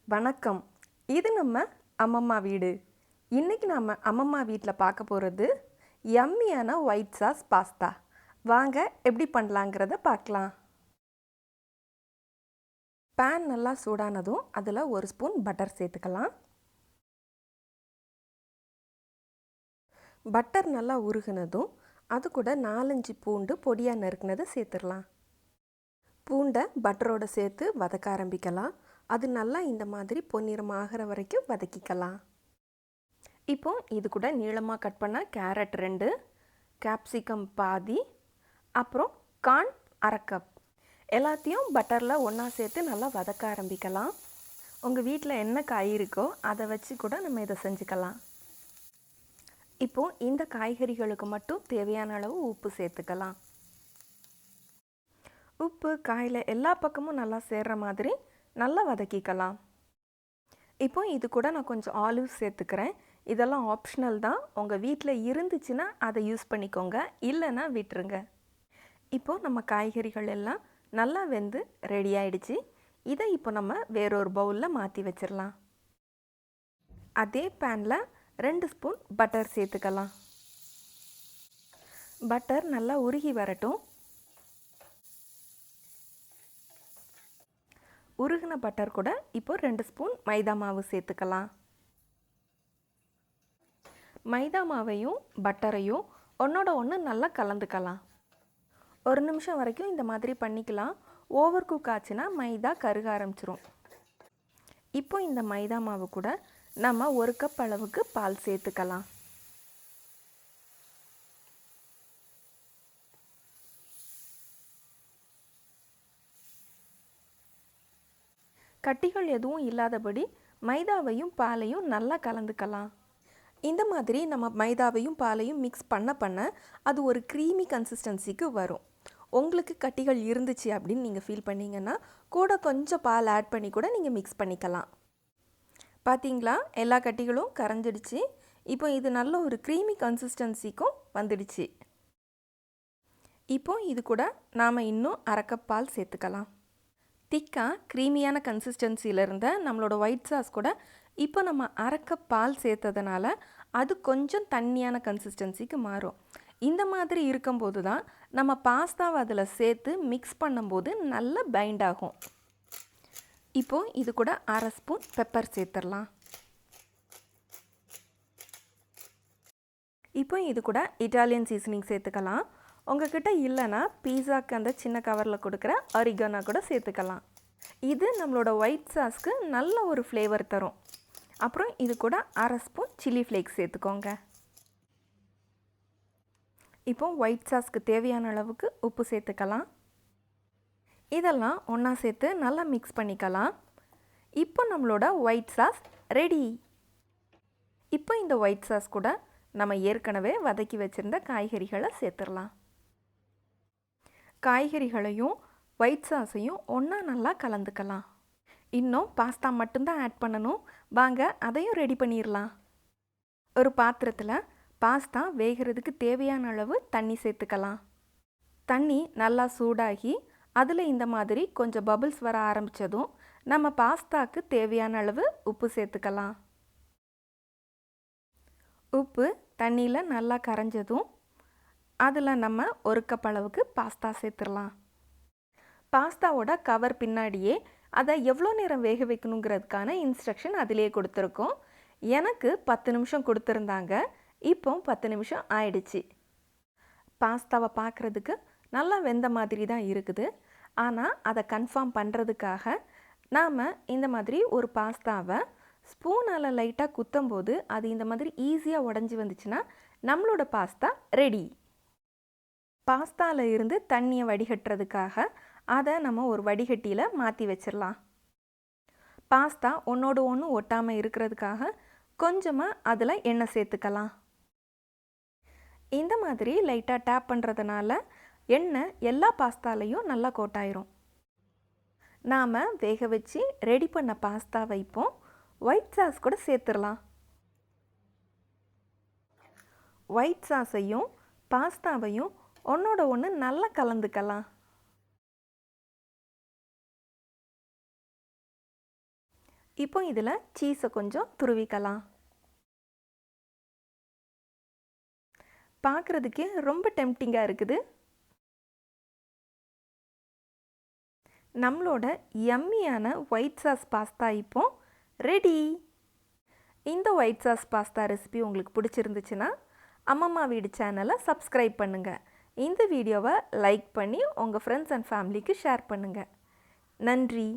வணக்கம். இது நம்ம அம்மம்மா வீடு. இன்னைக்கு நாம அம்மம்மா வீட்டில் பார்க்க போகிறது யம்மியான ஒயிட் சாஸ் பாஸ்தா. வாங்க எப்படி பண்ணலாங்கிறத பார்க்கலாம். பேன் நல்லா சூடானதும் அதில் 1 ஸ்பூன் பட்டர் சேர்த்துக்கலாம். பட்டர் நல்லா உருகுனதும் அது கூட 4-5 பூண்டு பொடியாக நறுக்குனதை சேர்த்துடலாம். பூண்டை பட்டரோடு சேர்த்து வதக்க ஆரம்பிக்கலாம். அது நல்லா இந்த மாதிரி பொன்னிறம் ஆகிற வரைக்கும் வதக்கிக்கலாம். இப்போ இது கூட நீளமாக கட் பண்ண கேரட் 2, கேப்சிகம் பாதி, அப்புறம் கார்ன் 1/2 கப் எல்லாத்தையும் பட்டரில் ஒன்றா சேர்த்து நல்லா வதக்க ஆரம்பிக்கலாம். உங்கள் வீட்டில் என்ன காய் இருக்கோ அதை வச்சு கூட நம்ம இதை செஞ்சுக்கலாம். இப்போது இந்த காய்கறிகளுக்கு மட்டும் தேவையான அளவு உப்பு சேர்த்துக்கலாம். உப்பு காயில் எல்லா பக்கமும் நல்லா சேர்கிற மாதிரி நல்லா வதக்கிக்கலாம். இப்போ இது கூட நான் கொஞ்சம் ஆலிவ்ஸ் சேர்த்துக்கிறேன். இதெல்லாம் ஆப்ஷனல் தான். உங்கள் வீட்டில் இருந்துச்சுன்னா அதை யூஸ் பண்ணிக்கோங்க, இல்லைன்னா விட்டுருங்க. இப்போது நம்ம காய்கறிகள் எல்லாம் நல்லா வெந்து ரெடி ஆயிடுச்சு. இதை இப்போ நம்ம வேறொரு பவுலில் மாற்றி வச்சிடலாம். அதே பேனில் 2 ஸ்பூன் பட்டர் சேர்த்துக்கலாம். பட்டர் நல்லா உருகி வரட்டும். உருகின பட்டர் கூட இப்போ 2 ஸ்பூன் மைதா மாவு சேர்த்துக்கலாம். மைதா மாவையும் பட்டரையும் ஒன்றோட ஒன்று நல்லா கலந்துக்கலாம். 1 நிமிஷம் வரைக்கும் இந்த மாதிரி பண்ணிக்கலாம். ஓவர் குக் ஆச்சுன்னா மைதா கருக ஆரம்பிச்சிரும். இப்போ இந்த மைதா மாவு கூட நம்ம 1 கப் அளவுக்கு பால் சேர்த்துக்கலாம். கட்டிகள் எதுவும் இல்லாதபடி மைதாவையும் பாலையும் நல்லா கலந்துக்கலாம். இந்த மாதிரி நம்ம மைதாவையும் பாலையும் மிக்ஸ் பண்ண அது ஒரு க்ரீமி கன்சிஸ்டன்சிக்கு வரும். உங்களுக்கு கட்டிகள் இருந்துச்சு அப்படின்னு நீங்கள் ஃபீல் பண்ணிங்கன்னா கூட கொஞ்சம் பால் ஆட் பண்ணி கூட நீங்கள் மிக்ஸ் பண்ணிக்கலாம். பார்த்தீங்களா, எல்லா கட்டிகளும் கரைஞ்சிடுச்சு. இப்போ இது நல்ல ஒரு க்ரீமி கன்சிஸ்டன்சிக்கும் வந்துடுச்சு. இப்போ இது கூட நாம் இன்னும் 1/2 கப் பால் சேர்த்துக்கலாம். திக்காக க்ரீமியான கன்சிஸ்டன்சியில் இருந்த நம்மளோட ஒயிட் சாஸ் கூட இப்போ நம்ம 1/2 கப் பால் சேர்த்ததுனால அது கொஞ்சம் தண்ணியான கன்சிஸ்டன்சிக்கு மாறும். இந்த மாதிரி இருக்கும்போது தான் நம்ம பாஸ்தாவை அதில் சேர்த்து மிக்ஸ் பண்ணும்போது நல்லா பைண்ட் ஆகும். இப்போது இது கூட 1/2 ஸ்பூன் பெப்பர் சேர்த்துடலாம். இப்போ இது கூட இட்டாலியன் சீசனிங் சேர்த்துக்கலாம். உங்கள்கிட்ட இல்லைன்னா பீஸாக்கு அந்த சின்ன கவரில் கொடுக்குற ஆரிகானோ கூட சேர்த்துக்கலாம். இது நம்மளோட ஒயிட் சாஸ்க்கு நல்ல ஒரு ஃப்ளேவர் தரும். அப்புறம் இது கூட 1/2 ஸ்பூன் சில்லி ஃப்ளேக்ஸ் சேர்த்துக்கோங்க. இப்போ ஒயிட் சாஸ்க்கு தேவையான அளவுக்கு உப்பு சேர்த்துக்கலாம். இதெல்லாம் ஒன்றா சேர்த்து நல்லா மிக்ஸ் பண்ணிக்கலாம். இப்போ நம்மளோட ஒயிட் சாஸ் ரெடி. இப்போ இந்த ஒயிட் சாஸ் கூட நம்ம ஏற்கனவே வதக்கி வச்சுருந்த காய்கறிகளை சேர்த்துடலாம். காய்கறிகளையும் ஒயிட் சாஸையும் ஒன்றா நல்லா கலந்துக்கலாம். இன்னும் பாஸ்தா மட்டும்தான் ஆட் பண்ணணும். வாங்க அதையும் ரெடி பண்ணிடலாம். ஒரு பாத்திரத்தில் பாஸ்தா வேகிறதுக்கு தேவையான அளவு தண்ணி சேர்த்துக்கலாம். தண்ணி நல்லா சூடாகி அதில் இந்த மாதிரி கொஞ்சம் பபிள்ஸ் வர ஆரம்பித்ததும் நம்ம பாஸ்தாக்கு தேவையான அளவு உப்பு சேர்த்துக்கலாம். உப்பு தண்ணியில் நல்லா கரைஞ்சதும் அதில் நம்ம 1 கப் அளவுக்கு பாஸ்தா சேர்த்துடலாம். பாஸ்தாவோட கவர் பின்னாடியே அதை எவ்வளோ நேரம் வேக வைக்கணுங்கிறதுக்கான இன்ஸ்ட்ரக்ஷன் அதிலே கொடுத்துருக்கோம். எனக்கு 10 நிமிஷம் கொடுத்துருந்தாங்க. இப்போ 10 நிமிஷம் ஆயிடுச்சு. பாஸ்தாவை பார்க்குறதுக்கு நல்லா வெந்த மாதிரி தான் இருக்குது. ஆனால் அதை கன்ஃபார்ம் பண்ணுறதுக்காக நாம் இந்த மாதிரி ஒரு பாஸ்தாவை ஸ்பூனால் லைட்டாக குத்தும்போது அது இந்த மாதிரி ஈஸியாக உடஞ்சி வந்துச்சுன்னா நம்மளோட பாஸ்தா ரெடி. பாஸ்தாவில் இருந்து தண்ணியை வடிகட்டுறதுக்காக அதை நம்ம ஒரு வடிகட்டியில் மாற்றி வச்சிடலாம். பாஸ்தா ஒன்றோடு ஒன்று ஒட்டாமல் இருக்கிறதுக்காக கொஞ்சமாக அதில் எண்ணெய் சேர்த்துக்கலாம். இந்த மாதிரி லைட்டாக டேப் பண்ணுறதுனால எண்ணெய் எல்லா பாஸ்தாலையும் நல்லா கோட்டாயிரும். நாம் வேக வச்சு ரெடி பண்ண பாஸ்தாவை இப்போ ஒயிட் சாஸ் கூட சேர்த்துடலாம். ஒயிட் சாஸையும் பாஸ்தாவையும் ஒன்றோட ஒன்று நல்லா கலந்துக்கலாம். இப்போ இதில் சீஸை கொஞ்சம் துருவிக்கலாம். பார்க்குறதுக்கே ரொம்ப டெம்ப்டிங்காக இருக்குது. நம்மளோட யம்மியான ஒயிட் சாஸ் பாஸ்தா இப்போ ரெடி. இந்த ஒயிட் சாஸ் பாஸ்தா ரெசிபி உங்களுக்கு பிடிச்சிருந்துச்சுன்னா அம்மம்மா வீடு சேனலை சப்ஸ்கிரைப் பண்ணுங்கள். இந்த வீடியோவை லைக் பண்ணி உங்கள் ஃப்ரெண்ட்ஸ் அண்ட் ஃபேமிலிக்கு ஷேர் பண்ணுங்கள். நன்றி.